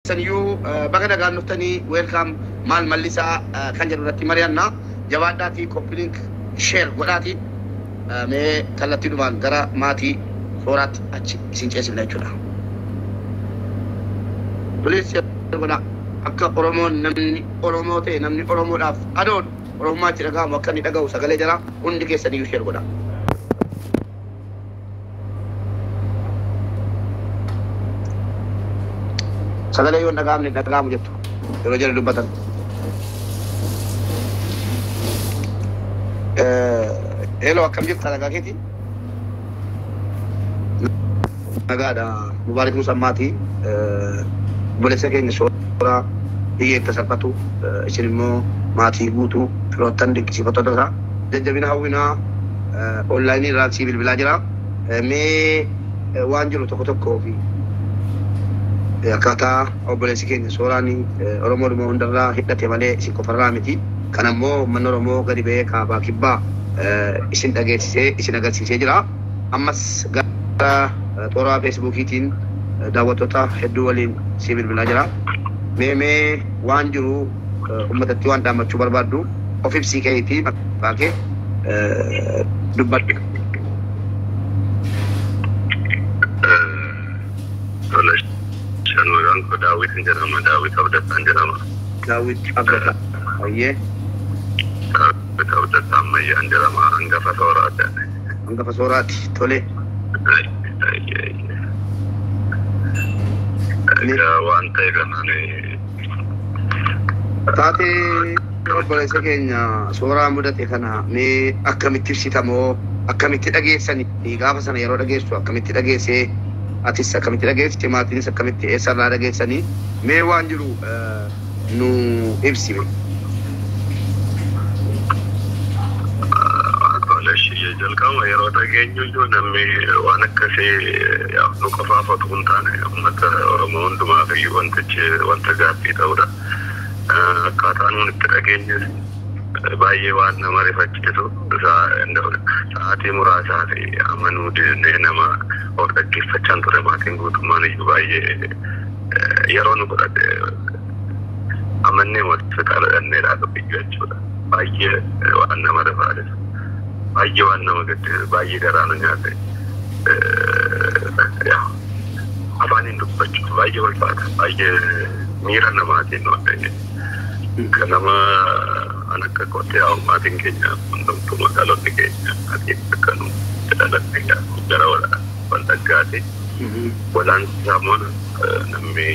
سنيو بغدا قال نفتني ويلكم مال مليسا كان جرورتي مريانا جواداتي كوبلينك شير وداتي مي كالتي دومان غرا ماتي سورات سينچيس بلاچودا بليس غدا akka oromoon namni oromoo ta'e namni oromoodhaaf adoon oromummaatti dhaga'amu akka inni dhaga'u sagalee jira hundi keessanii share godha sagalee yoon dhaga'amu jettu yeroo jala dubbatan hello akkam jirta nagaa keeti nagaadha mubaarak musammaati bolessa keenya soora هي تسبتو اسمه ماتي بوتو فروتان ديك سيفتو دغا ججبنا هوينا اونلاين راسي بالبلاجرا مي وانجلو توكو في كاتا اوبلسي كين سوراني اورومو مو اندرا هيدتي مالي سيكو فرامتي كانمو منورمو غريبه كابا كيبا اسين دغيسي اسين دغيسي جرا امس غا تورا فيسبوكيتين داوتوتا هدو ولين سيبل بلاجرا ميمي وانجرو امتتي وان دامچو بربادو اوفيب سي كيتي باكي دبات ولا شنو رانكو داويت انجرما داويت ابدا انجرما داويت ابدا ايه ابدا تامي انجرما انغا فسورات تولي وانت يغناني تاتي obboleessa keenya suuraa mudate kana mee akkamitti ibsitamoo akkamitti dhageessani gaafa sana yeroo dhageessu akkamitti dhageessee atis akkamitti dhageessite maatiinis akkamitti eessarraa dhageessanii mee waan jiru nu ibsime Kolashii jalqaba yeroo dhageenyu namni waan akkasii nu qofaafatu hin taane uummata Oromoo hundumaaf wanta gaaffii ta'udha. Akkaataan nuti itti dhageenyes baay'ee waan nama rifachiisu sa'aatii muraasaa fi amanuu dinnee nama of dhaggeeffachaan ture maatiin guutummaan iyyuu baay'ee yeroo nu godhate amannee hospitaala dhanneedhaa tokkiyyuu jechuudha. Baay'ee waan nama rifaadhes baay'ee waan nama gaddisiisu baay'ee garaa nu nyaate afaaniin dubbachuuf baay'ee ulfaata baay'ee miira namaatiin waan kanama anakka kote au maatiin keenya hundumtuu magaalonni keenya atiin akkanu jedhalatti gara waldaggaati walaan saamoon namni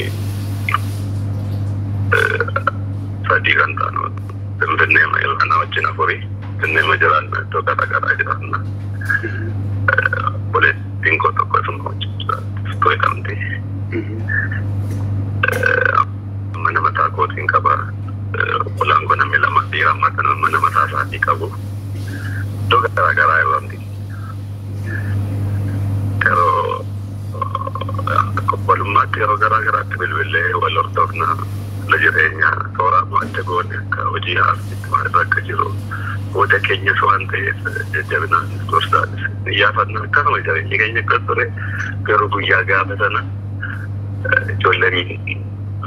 sadii kan taanu finfinneema ilkaana wajjin afurii finneema jiraan iddoo garaa jiraanna boleettiin koo tokko isuma wajjin jiraatti istoo jedhamti mana mataa kootiin qabaa Ulang ko na may lamang tira matanong manamasasati ka po. Ito gara-gara yung pero kapalumati ako gara-gara tibilwile walortok na lajirenya kawara mo at jagon ka ujihas marag ka jiro. Uda Kenya suante jabinan kursa iyafat na kano jari kanya kasore pero guyaga sana jolleri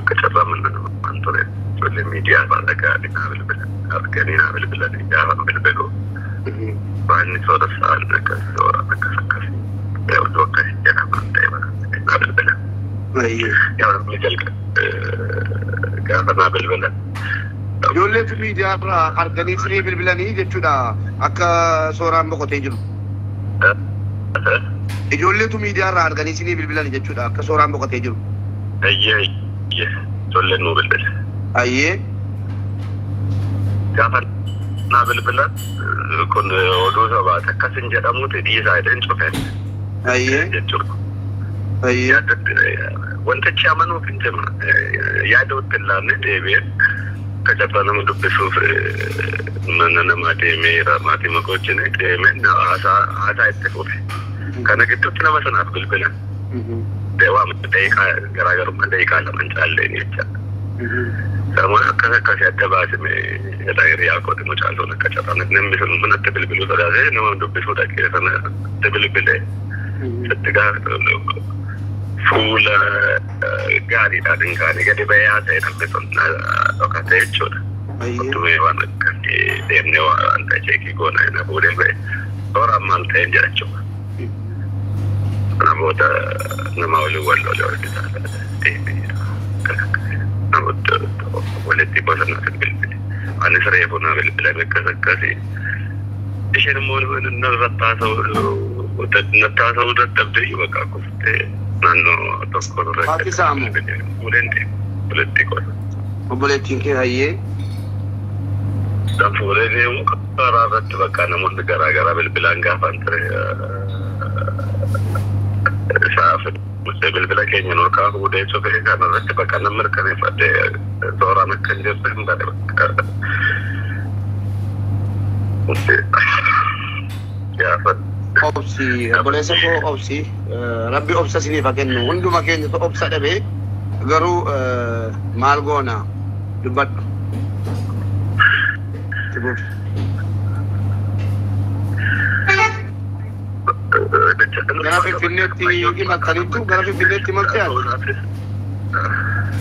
kacaraman na antore le media pada kali nabil bila ni jalan berbego banyak soda sal mereka kasih ya untuk kasih jangan pantai nabil bila ya orang menjal kerana nabil bila jolle tu media pra organisasi nabil bila ni je sudah akka seorang bokote julu jolle tu media ra organisasi nabil bila ni je sudah akka seorang bokote julu iya jolle nabil bila Aye. Gafan nabil bila kun odo sabat kasin jadamu te di side en chofen. Aye. Aye. Wanta chamanu pinjama ya do tellane debe kajapana mu dubbesu manana mate mera mate makochine te men asa itte ko kana gitu nama sana bilbila. Dewa mate ka gara-gara mate ka laman challe ni acha. Sama akka adda baasime hiriyaa kooti mucaaltoon akka carraan namni sun manatti bilbiluu sodaatee nama dubbisuudha keessana bilbilee sitti fuula gaariidhaan kan gadi bayaa ta'e namni sun dhokatee jechuudha. Utubee waan akkasii deemnee waan ta'e cheekii goona na fuudhee ba'e tooraan maal ta'e jira jechuudha. Namoota nama waliin wal lolee deemee namoota walitti bosona bilbile. Anis reefu na bilbilame akkasii. Isheen immoo nattaasa'uu dadhabdee bakka kuftee naannoo tokko irratti. Haati saamu. Walitti qola. Obboleettiin kee hayyee. Fuudhee deemu karaa irratti bakka namoonni garaagaraa bilbilaan gaafan ture. Isaaf bilbila keenya nurkaa fuudhee cufee kana irratti bakka namni mirkaneeffadhee tooraan akka hin jirre hin bade bakka. Obsi, obboleessa koo obsi. Rabbi obsa isiniif haa kennu. Hunduma keenyatu obsa dhabee garuu maal goona dubbadhu. Gara Finfinneetti imaltaniitu gara Finfinneetti imaltanii?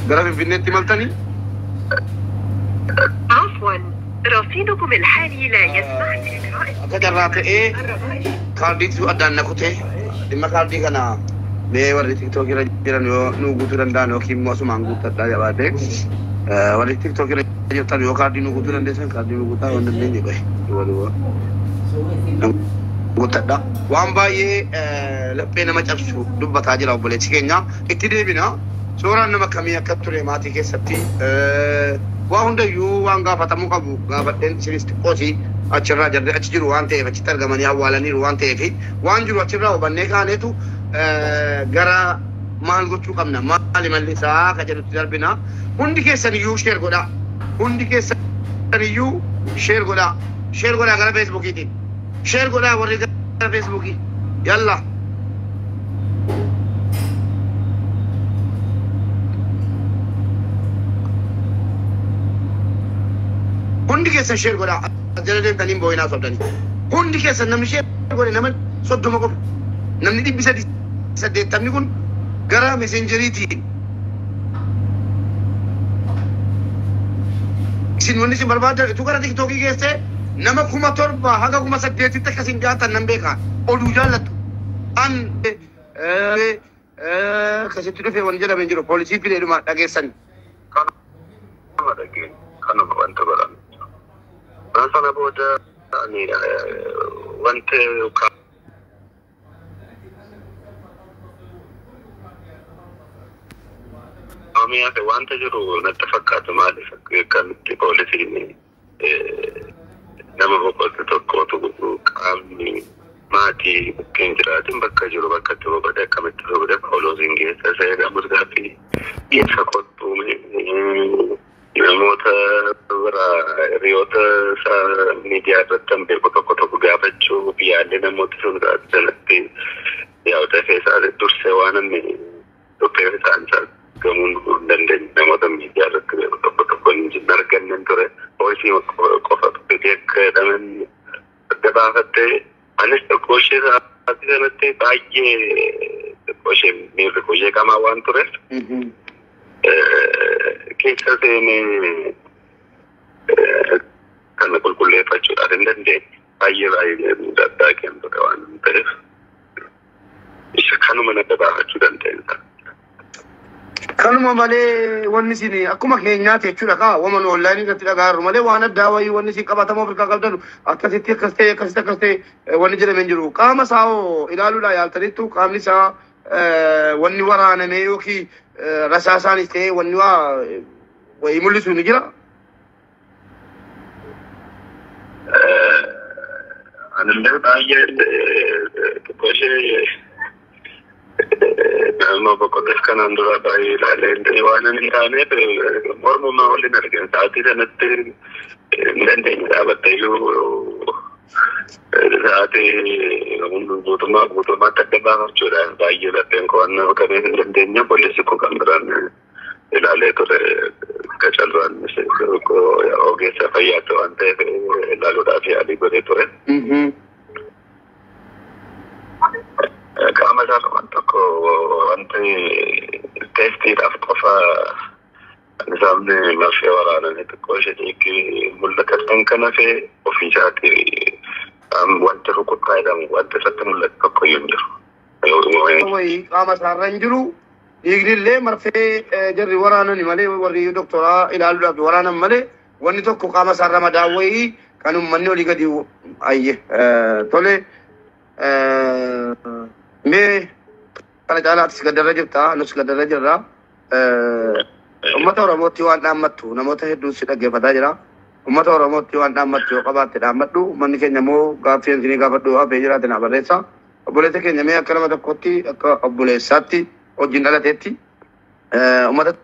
Gara Finfinneetti imaltanii? عفوا رصيدكم الحالي لا يسمح بإجراء أكثر إيه كاردي سو أدان نكوته لما كاردي كنا me warri TikTok irra jiran yoo nu guutuu danda'an yookiin immoo asumaan guuttadhaa jabaatee warri TikTok irra jirtan yoo kaardii nu guutuu dandeessan kaardii nu guutaa waan dandeenye bahe guuttadhaa waan baay'ee laphee nama cabsu dubbataa jira obboleessi keenya itti deebina suuraan nama kamii akka ture maatii keessatti waa hundayyuu waan gaafatamuu qabu gaafadheen isinis xiqqoosi achirraa jarri achi jiru waan ta'eef achitti argamanii awwaalaniiru waan ta'eef waan jiru achirraa hubannee kaaneetu gara maal gochuu qabna maali mallisaa ka jedhutti darbina hundi keessan iyyuu sheer godha hundi keessan iyyuu sheer godha gara feesbuukiitiin sheer godha warri gara feesbuukii yalla hundi keessan sheer godha jala deemtaniin boo'inaa sobdanii hundi keessan namni sheer godhe nama 30 qofa namni 380 kun gara messenjeriitiin isin wanni isin barbaadan itu gara TikTokii geesse nama 7,000 haga 8,000 akkasiin jaatan nan beekaa oduu jaallattu an akkasitti dhufee waan jedhame jiru poolisii fideedhuma dhageessan kanuma wanta baran sana booda wanta Amiyate wanta jiru natti fakkaatu maaliif akkamitti poolisiin nama boqotu tokkootu qaamni maatii bukkeen jiraatin bakka jiru bakka itti boqote akkamitti boqote poolisiin geessa seedamus gaaffii dhiyeessa kottuume namoota bira hiriyoota isaa miidiyaa irratti hin beeku tokko tokko gaafachuu biyyaallee namoota sun jalatti yaa'u keessaa dursee waan inni dhukkee isaan isaa gamuun dandeenye namoota miidiyaa irratti beeku tokko tokko hin arganne ture poolisii qofa beekka dhaman adda baafattee anis tokko ishee sa'aatii sanatti baay'ee tokko ishee miirri koshee qamaa waan ture keessa seenee kana qulqulleeffachuudhaaf hin dandeenye baay'ee addaa kennu ture waan ta'eef isa kanuma adda baafachuu dandeenye. Kanuma malee wanni isin akkuma keenyaati jechuudha kaa waman online irratti dhagaarru malee waan addaa wayii wanni isin qabatamoo Afrikaa qabdanu akkasitti akkas ta'e wanni jedhamee jiru qaama saa'oo ilaaluudhaan yaaltaniittu qaamni isaa wanni waraanamee yookiin rasaasaanis ta'ee wanni waa wayii mul'isu ni jira. Anillee baay'ee qoshee nama boqoteef kanaan dura baay'ee ilaalee waan hin taaneef mormumaa waliin argina sa'aatii sanatti hin dandeenye dhaabattayyuu sa'aatii guutummaatti adda baafachuudhaan baay'ee lapheen qo'annaa qabee hin dandeenye poolisii koo kan biraan ilaalee ture qacarraan ogeessa fayyaatti waan ta'eef ilaaluudhaaf yaalii godhee ture. Qaama isaa waan tokko wanti sabni ma fi waraanani xiqqoo ishee mul'atan kana fi ofii isaati wanti rukuttaa jedhamu wanti irratti mul'atu tokko iyyuu hin jiru. Wayii qaama isaarra hin jiru. Dhiignillee marfee jarri waraanani malee warri doktoraa ilaaluudhaaf waraanan malee wanni tokko qaama isaarra madaa wayii kan uummanni olii gadi ayye tole mee kana caalaattis gaddarra jirta nus gaddarra jirra. Ummata Oromootti waan dhaammattu namoota hedduu si dhaggeeffataa jira. Ummata Oromootti waan dhaammattu yoo qabaatte dhaammadhu. Manni keenya immoo gaaffii isinii gaafadhu hafee jiraate na barreessa. Obboleessa keenya mee akka nama tokkotti akka obboleessaatti wajjin dhalateetti ummata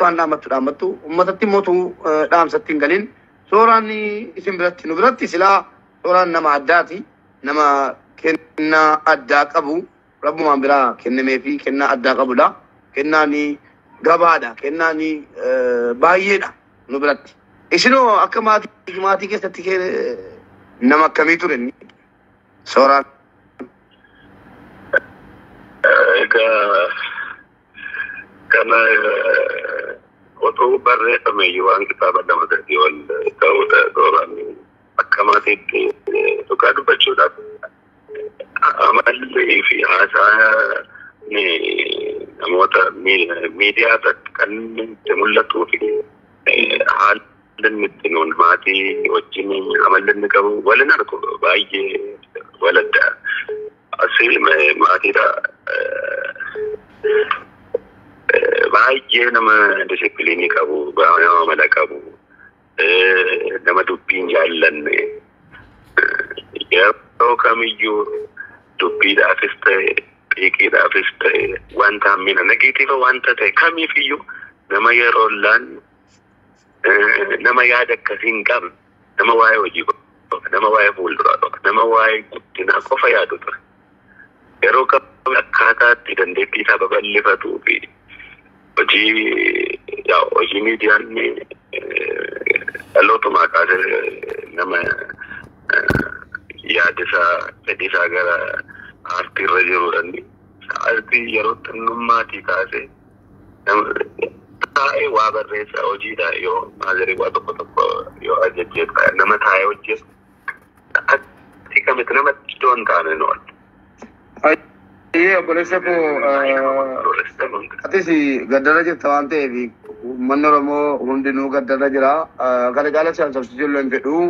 waan dhaammattu dhaammattu. Ummatatti mootuu dhaamsatti hin galin. Sooraan isin biratti nu biratti silaa sooraan nama addaati. Nama kennaa addaa qabu. Rabbumaan biraa kennamee fi kennaa addaa qabudha. Kennaanii gabaadha kennaani baay'eedha nu biratti isinoo akka maatii keessatti nama akkamii ture inni sooraan egaa kana otoo barreeffame waan kitaaba lama gadi wal ta'uudha sooraan akka maatiitti dhugaa dubbachuudhaaf amallee fi haasaa namoota miidiyaa kan mul'atuu fi haalli itti nuun maatii wajjin amalli inni qabu waliin argu baay'ee waladda asii maatiidha baay'ee nama disipiliinii qabu nama mala qabu nama dubbiin jaallanne yeroo kamiyyuu dubbiidhaafis ta'e dhiiqiidhaafis ta'e wanta hammina negatiiva wanta ta'e kamiifiyyuu nama yeroollaan nama yaada akkasii hin qabne nama waa'ee hojii qofa nama waa'ee fuulduraa qofa nama waa'ee guddinaa qofa yaadu ture yeroo kam akkaataatti dandeettii isaa babal'ifatuu fi hojii miidiyaan dhalootumaa kaasee nama yaadisaa fedhiisaa gara arti irra jiruudhaan arti yeroo xinnummaatti kaasee taa'ee waa barreessaa hojiidha yoo maazarii waa tokko yoo ajajjeeta nama taa'ee hojjetu ati kamitti namatti doon taane noon. Obboleessa koo atis gaddarra jirta waan ta'eef uummanni Oromoo hundinuu gaddarra jira. Kana caala siyaasabsiisuu hin fedhu.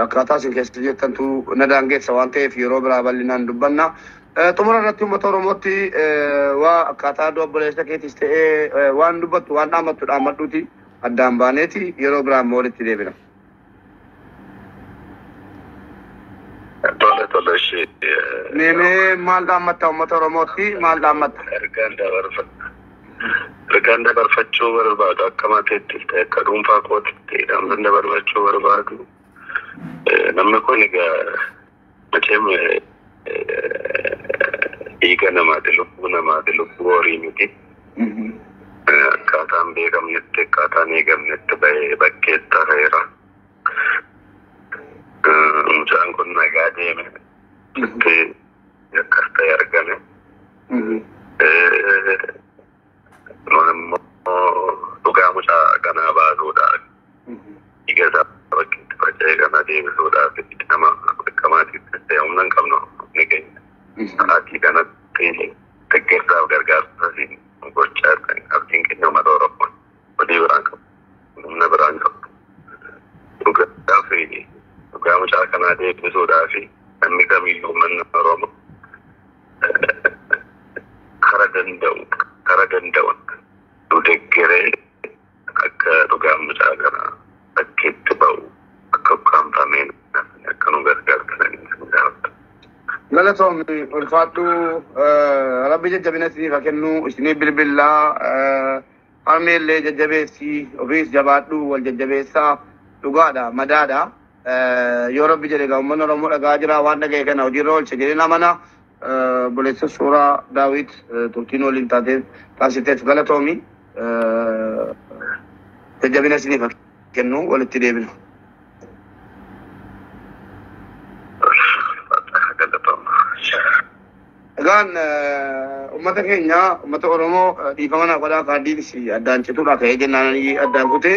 Akkaataa isin keessa jirtantu na daangeessa waan ta'eef yeroo biraa bal'inaan dubbanna. Xumura irratti uummata Oromootti waa akkaataa obboleessa keetis ta'ee waan dubbattu waan dhaammattu dhaammadhuuti addaan baaneeti yeroo biraa immoo walitti deebina. Tole ishee. Mee maal dhaammatta uummata Oromootti maal dhaammatta? Ergaan dabarfachuu barbaadu akka maateettis ta'e akka dhuunfaa kootti dhaamsan dabarfachuu barbaadu. Namni kun egaa maceem dhiiga namaati lubbuu namaati lubbuu horii miti. Akkaataan beekamnetti akkaataan eegamnetti bahee bakkeetti hafeera. Mucaan kun nagaa deeme itti akkas ta'e argame. Nun immoo dhugaa mucaa kanaa baasuudhaan dhiiga isaa bakkeetti faca'ee kana deebisuudhaaf nama akka maatiitti ta'e humna hin qabnu ni keenya. Sa'aatii kanatti deeggarsaaf gargaarsa gochaa abdiin keenya uummata Oromoo hojii biraan qabu. Humna biraan qabu. Dhugaa mucaa kanaa deebisuudhaaf namni kamiyyuu uummanni Oromoo kara danda'uun nu deeggaree akka dhugaa mucaa kanaa bakkeetti ba'u akka ukkaanfameen akka nu gargaartan gaafata. Galatoomni ulfaadhu rabbi jajjabina isiniif haa kennu isinii bilbillaa harmeellee jajjabeessii ofiis jabaadhu wal jajjabeessaa dhugaadha madaadha. Yoo rabbi jedhe egaa uummanni Oromoo dhagaa jira waan dhaga'e kana hojiirra oolche jedhee namana obboleessa suuraa Daawit turtiin waliin taasiteef galatoomi jajjabina isiniif haa kennu walitti deebina. Egaan ummata keenya ummata Oromoo dhiifamana godhaa kaaddiinis addaan cituudha ka'ee jennaan addaan kutee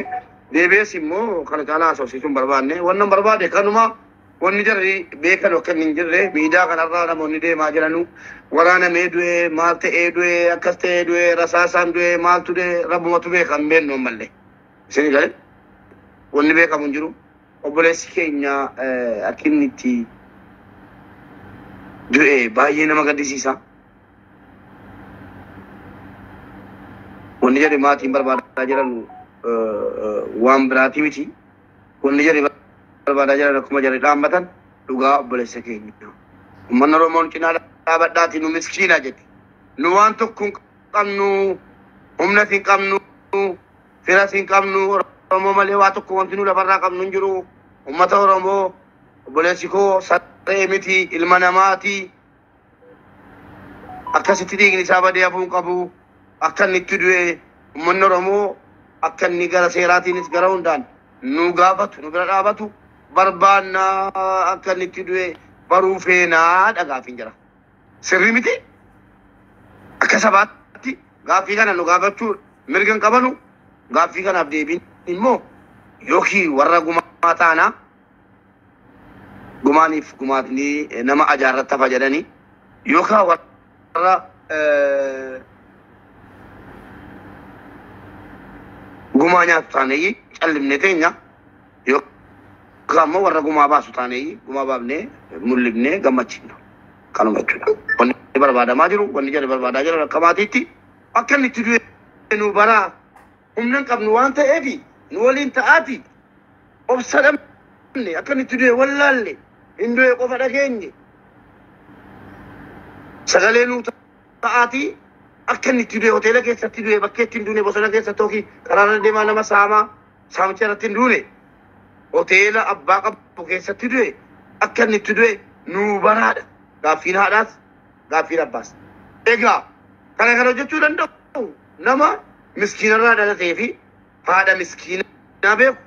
deebi'ees immoo kana caalaa haasofsiisuun barbaanne wannan barbaade kanuma wanni jarri beekan akka hin jirre miidiyaa kanarraa namoonni deemaa jiranu waraanamee du'e maal ta'ee du'e akkas ta'ee du'e rasaasaan du'e maaltu du'e rabbumatu beekan beeknu ammallee isin gale wanni beekamu hin jiru obboleessi keenya akka inni itti du'e baay'ee nama gaddisiisa. Wanni jadi maatiin barbaadaa jiran waan biraatii miti. Wanni jadi barbaadaa jiran akkuma jarri dhaabbatan dhugaa obboleessa keenya. Uummanni Oromoon cinaa dhaabbadhaati nu miskiina jedhe. Nu waan tokko hin qabnu, humna hin qabnu, firas hin qabnu, Oromoo malee waa tokko wanti nu lafarraa qabnu hin jiru. Uummata Oromoo obboleessi koo saree miti ilma namaati. Akkasitti dhiigni isaa badee hafuu hin qabu. Akka inni itti du'e uummanni Oromoo akka inni gara seeraatiinis gara hundaan nu gaafatu nu bira dhaabatu barbaannaa akka inni itti du'e baruu feenaa dhagaafin jira. Sirrii miti akka sabaatti gaaffii kana nu gaafachuu mirga hin qabanu gaaffii kanaaf deebiin immoo yookiin warra gumaa taanaa gumaaniif gumaatni nama ajaarratti hafa jedhanii yookaan warra gumaa nyaatu taanee callimne teenya yookaan immoo warra gumaa baasu taanee gumaa baafnee mul'ifnee gammachiifna kanuma jechuudha. Wanni barbaadamaa jiru wanni jedhe barbaadaa jiran akka maatiitti akka inni itti du'e nu baraa humna hin qabnu waan ta'eef nu waliin ta'aati obsa dhabne akka inni itti du'e wallaalle hin du'e qofa dhageenye sagalee nuu ta'aati. Akka inni itti du'e hoteela keessatti du'e bakka ittiin du'e bosona keessatti yookiin karaarra deemaa nama saamicha irratti hin du'e hoteela abbaa qabu keessatti du'e akka inni itti du'e nuu baraadha. Gaaffiin haadhaas gaaffiin abbaas. Egaa kana hojjechuu danda'u nama miskiinarraa dhalatee fi haadha miskiinaa beeku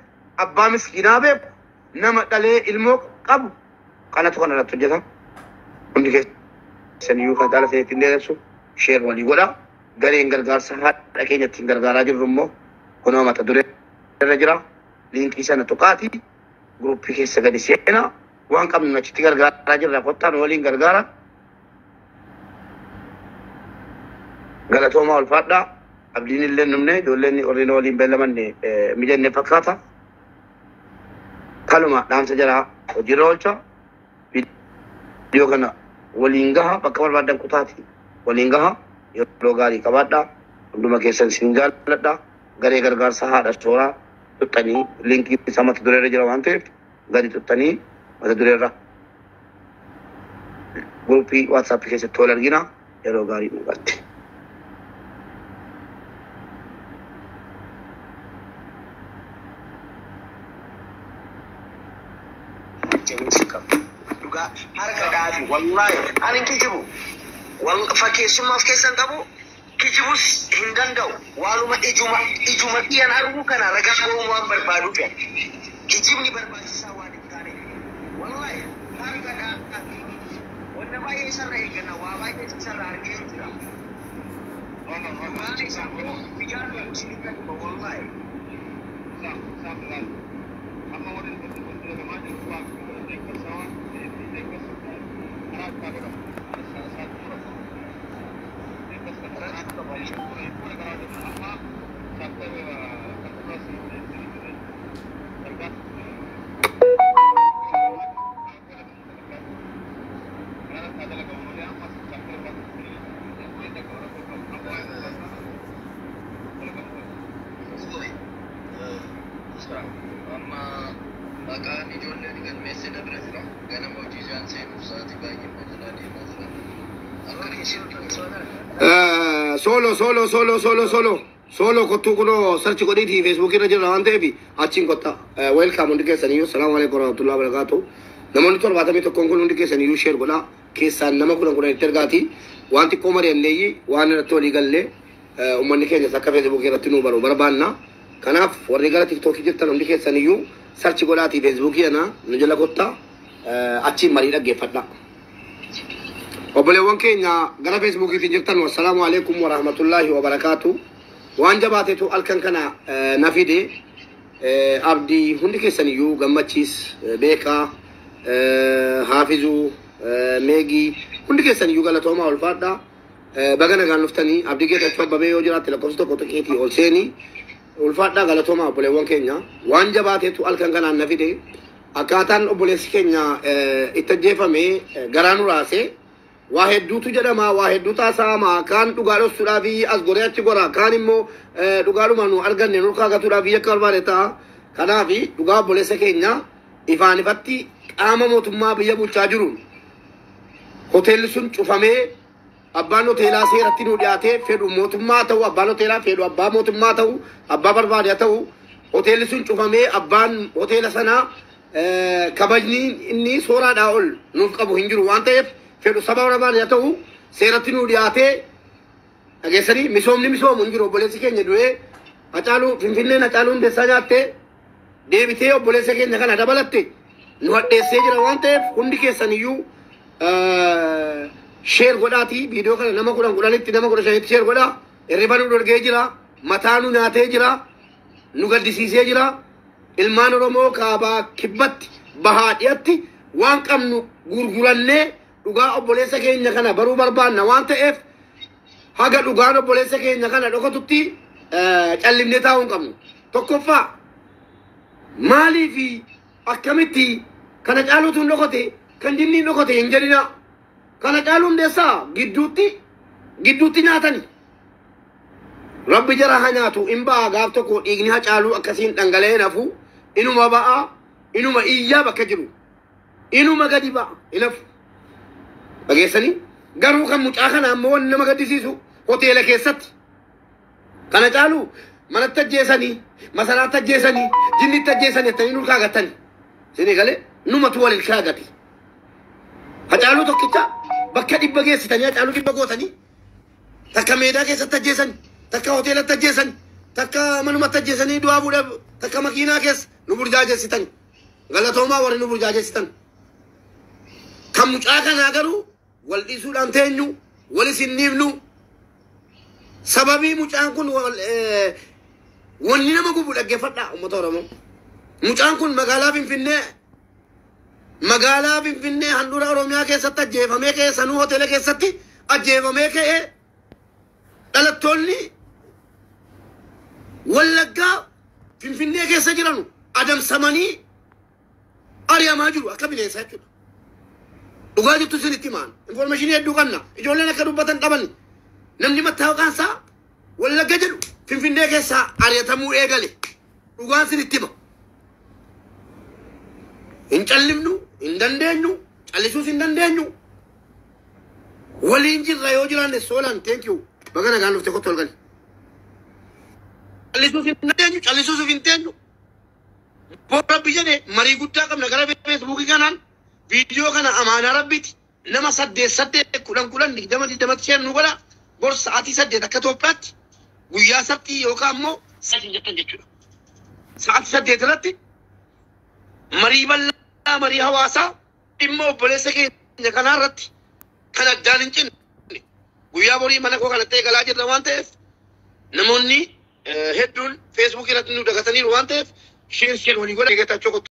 abbaa miskiinaa beeku nama dhalee ilmoo qabu kanatu kana irratti hojjeta. Hundi keessaniyyuu kan dhalatee ittiin deessu. Share walii godha gareen gargaarsa haadha keenya ittiin gargaaraa jirru immoo kunoo mata duree irra jira liinkii sana tuqaati guruppii keessa gadi seena waan qabnu achitti gargaaraa jirra kottaan waliin gargaara galatoomaa ulfaadhaa abdiin illee numne ijoolleen warreen waliin beellamanne mijanne fakkaata kaluma dhaamsa jala hojiirra oolcha viidiyoo kana waliin gaha bakka barbaadan kutaati. Waliin gaha yeroo gaarii qabaadha hunduma keessan isin jaalladha garee gargaarsa haadha sooraa tuttanii liinkii isaa mata dureerra jira waan ta'eef gadi tuttanii mata dureerra guruppii waatsaappii keessatti wal argina yeroo gaarii dhugaatti. Dhugaa harka dhaafi wallaahi ani kijibu. Fakkeessummaaf keessan qabu kijibus hin danda'u waanuma ijuma dhiyan arguu kana ragaa ba'uun waan barbaadu fe kijibni barbaachisaa waan hin taane wallaahi harka dhaafi wanna baay'ee isarra eegganna waa baay'ee isarra argee jira waan isaa bijaarra isin kan wallaahi amma waliin gamaa jiru waa solo kottu kuno search goditi Facebook irra jirra waan ta'eef achiin kotta welcome hundi keessaniyyuu assalamu alaikum warahmatullahi wabarakatuh namoonni 71 kun hundi keessaniyyuu share godha keessaan nama kun itti ergaati waan xiqqoo mari'anneeyyi waan irratti walii gallee ummanni keenya akka Facebook irratti nu barbaanna kanaaf warri gara TikTok jirtan hundi keessaniyyuu search godhaati Facebook yana nu jala kotta achiin marii dhaggeeffadha وبلغون كينيا غرا فيسبوك تجرتن والسلام عليكم ورحمة الله وبركاته وان جباتتو الكن كنا نفيدي عبدي هندك سنيو غماتشيس بيكا حافظو ميغي هندك سنيو غلطوما والفادا بغانا غانفتني عبدي كيتا تشوب بيو جرا تلكوستو كوتكيتي اولسيني والفادا غلطوما بلغون كينيا وان جباتتو الكن كنا نفيدي أكاتان أبوليس كينيا اتجفمي غرانو راسي واحد دوتو جدما واحد دوتا ساما كان دوغالو سورافي أزغوريات غورا كان إمو دوغالو مانو أرغن نوركا غتورافي يكالبارتا كنافي دوغا بوليس كينيا إفاني فاتي آما موتما بيا بوچاجرون هوتيل سن چوفامي أبانو تيلا سيرتي نودياتي فيدو موتما تاو أبانو تيلا فيدو أبا موتما تاو أبا برباديا تاو هوتيل سن چوفامي أبان هوتيل سنا كبجني إني سورة داول نفقبو هنجرو وانتيف فيدو سبا ورمان يتو سيرتنو دياتي أجسري مسومني مسوم هنجرو بوليسي كي ندوه أتالو فنفنن أتالو دسا جاتي ديبتيو بوليسي كي نكان أدبالتي نوات ديسي جرا وانتيف هندي كي سنيو شير غداتي فيديو كان نما قران قرانيتي نما قران شاهد شير غدا الربانو درجي جرا متانو ناتي جرا نوغل ديسيسي جرا ilmaan oromoo kaabaa kibbatti bahaadhiyatti waan qabnu gurgurannee dhugaa obboleessa keenya kana baruu barbaanna waan ta'eef haga dhugaan obboleessa keenya kana dhokatutti callimnee taa'uu hin qabnu. Tokkoffaa maalii fi akkamitti kana caaluutu hin dhokote kan jinni hin dhokote hin jedhina kana caaluu hundeessaa gidduutti nyaatani. Rabbi jara haa nyaatu hin ba'a gaaf tokko dhiigni haa caaluu akkasiin dhangala'ee nafu. إنما بقى إنما إياه بكجرو إنما قدي بقى إنف بقيسني قالوا كم متأخنا أمون إنما قدي سيسو هوتيلا كيست كان قالوا من التجيسني مثلا التجيسني جني التجيسني تنينو الكاغتني سيني قال نما توال الكاغتي هتقالوا تكتا بكدي بقيس تاني هتقالوا دي بقوتني تكا ميدا كيس التجيسني تكا هوتيلا التجيسني تكا منو التجيسني دوا بودا تكا مكينا كيس نبرجاجة ستان غلطوما وري نبرجاجة ستان كم مجاكا ناغرو والإسو لانتينيو والإسنيبنو سببي مجاكون ونينا مقبو لأجي فتنا أمتورمو مجاكون مغالا فنفنة هندورا روميا كيستا جيفامي كيسانو هوتيلا كيستي أجيفامي كي دلتولي واللقا فنفنة كيسا جرانو Adam samani ariya majuru akabi ne sachu ugaji tu sini timan information ya dukanna ijolle na kadubatan tabani namni mattaw kansa walla gajalu finfinde ke sa ariya tamu egale ugan sini tiba in callimnu in dandenyu callisu sin dandenyu wali injil rayo jirande solan thank you bagana ganu te ko tolgan callisu sin dandenyu callisu sin tenyu ربي جنة مري قدّا كم نقرأ في فيسبوك كانان فيديو كان أمانة ربيت نما سد كلن دمت شيء نقولا بورس ساعتي سد تكتوبات ويا سبتي يوكا مو ساعتي جتن جتشو ساعتي سد تلاتي مري بلا مري هواسا إمو بلسكين نكنا رت كنا جانين ويا بوري منا كو كنا تيجالاجي روانتف نموني هدول فيسبوك يلا تنو دكتني روانتف شير ونقول لك تشوكو